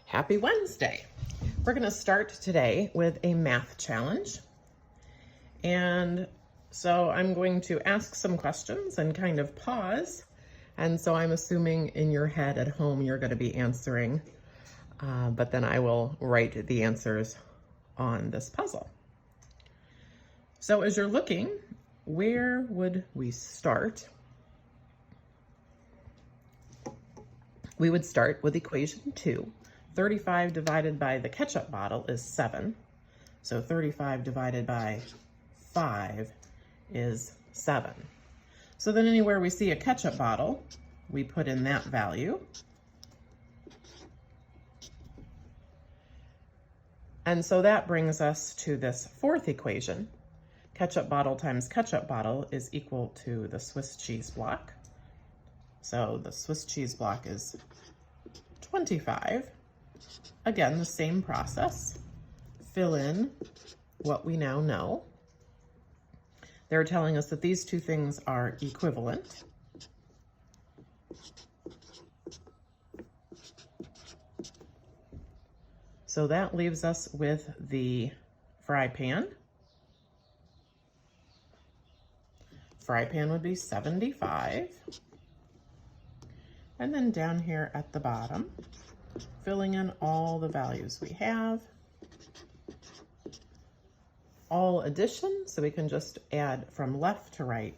Happy Wednesday. We're going to start today with a math challenge. And so I'm going to ask some questions and kind of pause. And so I'm assuming in your head at home you're going to be answering, but then I will write the answers on this puzzle. So as you're looking, where would we start? We would start with equation 2. 35 divided by the ketchup bottle is 7. So 35 divided by 5 is 7. So then anywhere we see a ketchup bottle, we put in that value. And so that brings us to this fourth equation. Ketchup bottle times ketchup bottle is equal to the Swiss cheese block. So the Swiss cheese block is 25. Again, the same process. Fill in what we now know. They're telling us that these two things are equivalent. So that leaves us with the fry pan. Fry pan would be 75. And then down here at the bottom, filling in all the values we have. All addition, so we can just add from left to right.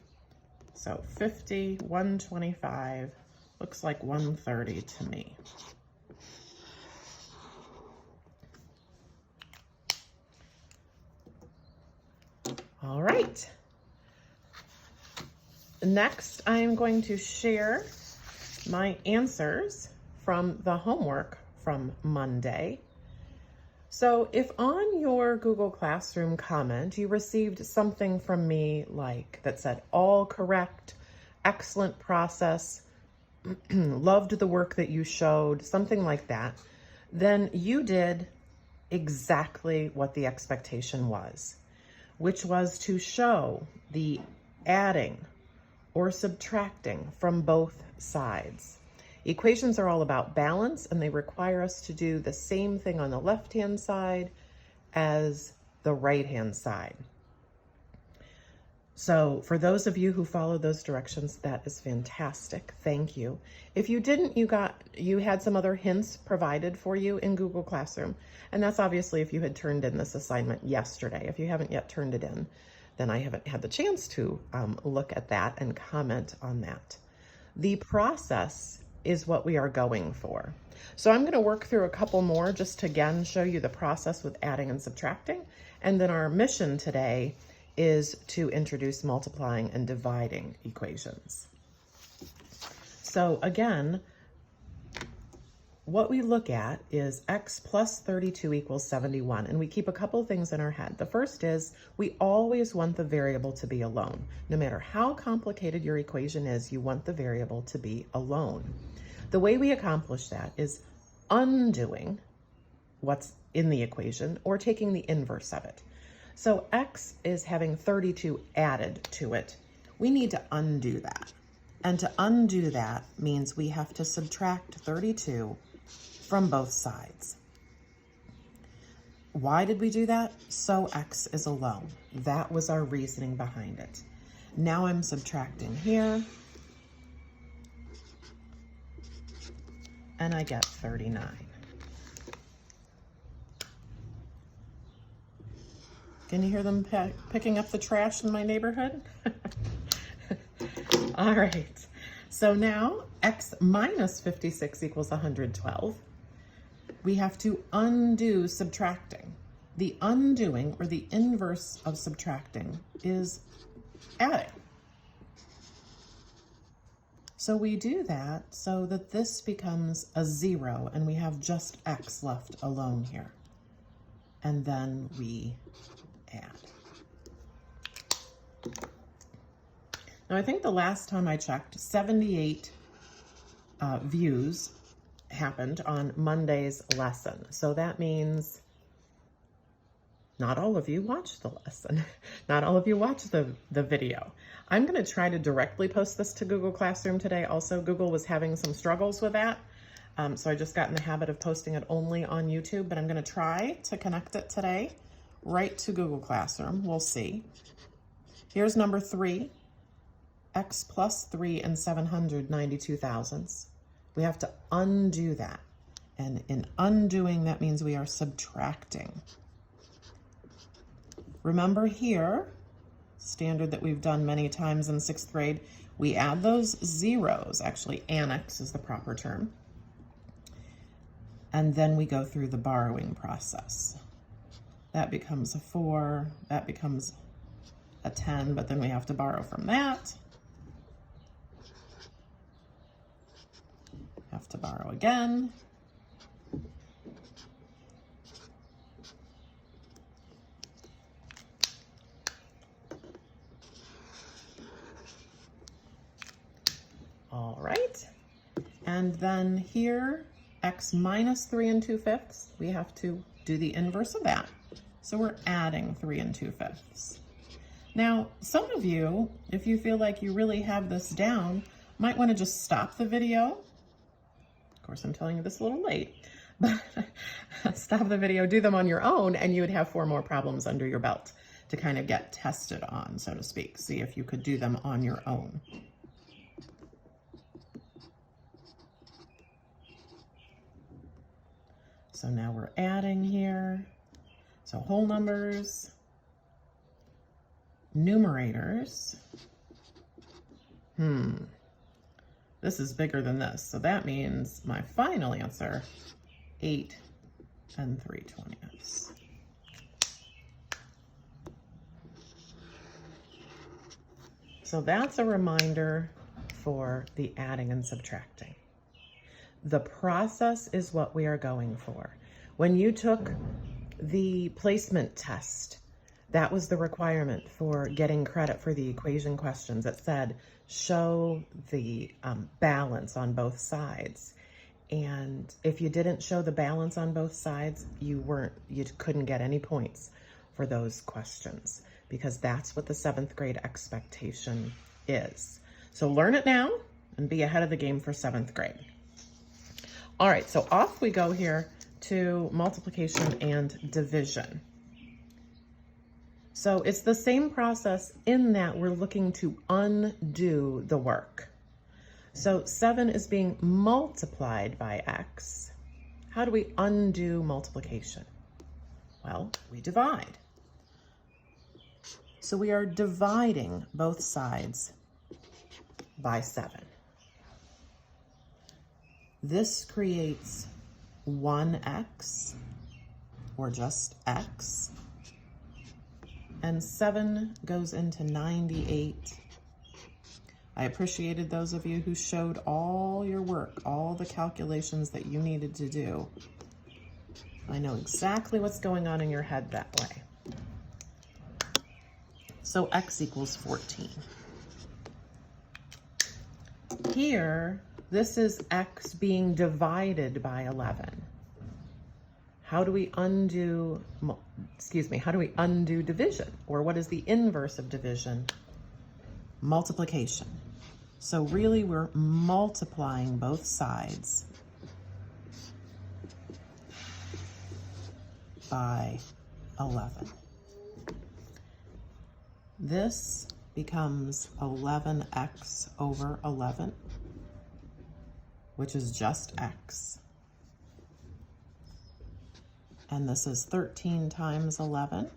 So 50, 125, looks like 130 to me. All right. Next, I am going to share my answers from the homework from Monday. So if on your Google Classroom comment, you received something from me like that said, all correct, excellent process, loved the work that you showed, something like that, then you did exactly what the expectation was, which was to show the adding or subtracting from both sides. Equations are all about balance, and they require us to do the same thing on the left-hand side as the right-hand side. So for those of you who followed those directions, that is fantastic. Thank you. If you didn't, you had some other hints provided for you in Google Classroom, and that's obviously if you had turned in this assignment yesterday. If you haven't yet turned it in, then I haven't had the chance to look at that and comment on that. The process is what we are going for. So I'm going to work through a couple more just to again show you the process with adding and subtracting. And then our mission today is to introduce multiplying and dividing equations. So again, what we look at is x plus 32 equals 71, and we keep a couple things in our head. The first is we always want the variable to be alone. No matter how complicated your equation is, you want the variable to be alone. The way we accomplish that is undoing what's in the equation or taking the inverse of it. So x is having 32 added to it. We need to undo that. And to undo that means we have to subtract 32 from both sides. Why did we do that? So x is alone. That was our reasoning behind it. Now I'm subtracting here, and I get 39. Can you hear them picking up the trash in my neighborhood? All right, so now x minus 56 equals 112. We have to undo subtracting. The undoing, or the inverse of subtracting, is adding. So we do that so that this becomes a 0 and we have just x left alone here. And then we add. Now I think the last time I checked, 78 views happened on Monday's lesson. So that means not all of you watched the lesson. Not all of you watched the video. I'm going to try to directly post this to Google Classroom today. Also, Google was having some struggles with that. So I just got in the habit of posting it only on YouTube, but I'm going to try to connect it today right to Google Classroom. We'll see. Here's number 3, x plus 3 and 792 thousandths. We have to undo that. And in undoing, that means we are subtracting. Remember here, standard that we've done many times in 6th grade, we add those zeros, actually annex is the proper term, and then we go through the borrowing process. That becomes a 4, that becomes a 10, but then we have to borrow from that. Have to borrow again. All right, and then here, x minus 3 and 2/5, we have to do the inverse of that. So we're adding 3 and 2/5. Now, some of you, if you feel like you really have this down, might want to just stop the video. Of course, I'm telling you this a little late, but stop the video, do them on your own, and you would have 4 more problems under your belt to kind of get tested on, so to speak. See if you could do them on your own. So now we're adding here. So whole numbers, numerators. This is bigger than this. So that means my final answer, 8 and 3/20. So that's a reminder for the adding and subtracting. The process is what we are going for. When you took the placement test, that was the requirement for getting credit for the equation questions. It said, show the balance on both sides. And if you didn't show the balance on both sides, you couldn't get any points for those questions, because that's what the 7th grade expectation is. So learn it now and be ahead of the game for 7th grade. All right, so off we go here to multiplication and division. So it's the same process in that we're looking to undo the work. So 7 is being multiplied by x. How do we undo multiplication? Well, we divide. So we are dividing both sides by 7. This creates 1x, or just x, and 7 goes into 98. I appreciated those of you who showed all your work, all the calculations that you needed to do. I know exactly what's going on in your head that way. So x equals 14. Here, this is x being divided by 11. How do we undo, how do we undo division? Or what is the inverse of division? Multiplication. So really we're multiplying both sides by 11. This becomes 11x over 11, which is just x. And this is 13 times 11.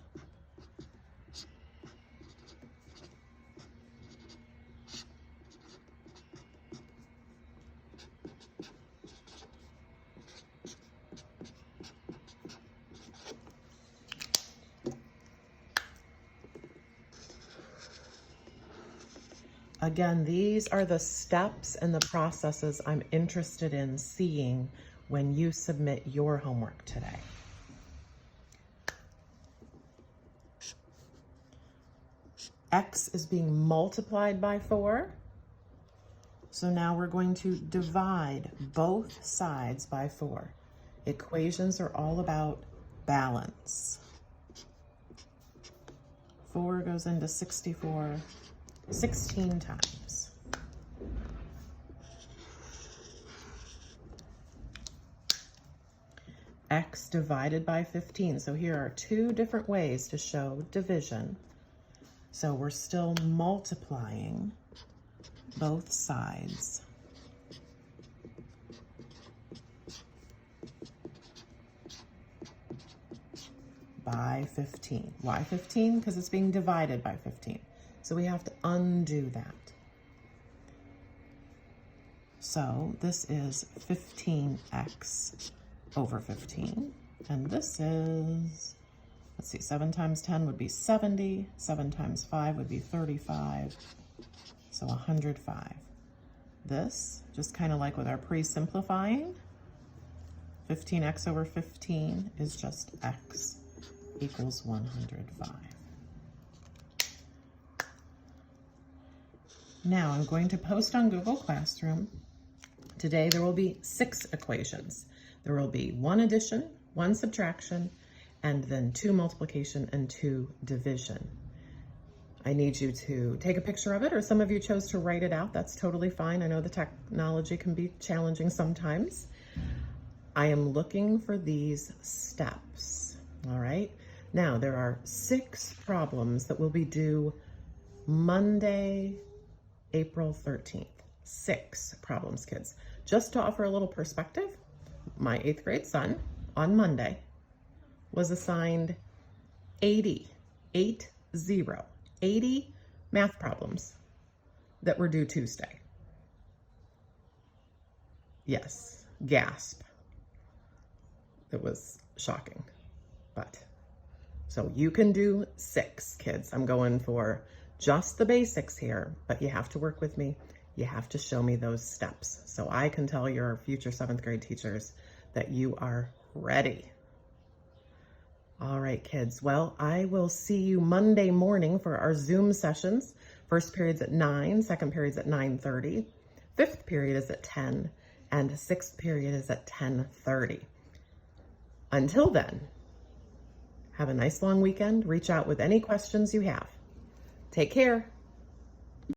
Again, these are the steps and the processes I'm interested in seeing when you submit your homework today. X is being multiplied by 4. So now we're going to divide both sides by 4. Equations are all about balance. 4 goes into 64 16 times. x divided by 15. So here are two different ways to show division. So we're still multiplying both sides. By 15. Why 15? Because it's being divided by 15. So we have to undo that. So this is 15x over 15. And this is, let's see, 7 times 10 would be 70. 7 times 5 would be 35. So 105. This, just kind of like with our pre-simplifying, 15x over 15 is just x equals 105. Now I'm going to post on Google Classroom. Today there will be 6 equations. There will be 1 addition, 1 subtraction, and then 2 multiplication and 2 division. I need you to take a picture of it, or some of you chose to write it out. That's totally fine. I know the technology can be challenging sometimes. I am looking for these steps, all right? Now, there are 6 problems that will be due Monday, April 13th. 6 problems, kids. Just to offer a little perspective, my 8th grade son on Monday was assigned 80 math problems that were due Tuesday. Yes, gasp. It was shocking, but so you can do 6, kids. I'm going for just the basics here, but you have to work with me. You have to show me those steps so I can tell your future 7th grade teachers that you are ready. All right, kids. Well, I will see you Monday morning for our Zoom sessions. First period's at 9, second period's at 9:30, 5th period is at 10, and 6th period is at 10:30. Until then, have a nice long weekend. Reach out with any questions you have. Take care.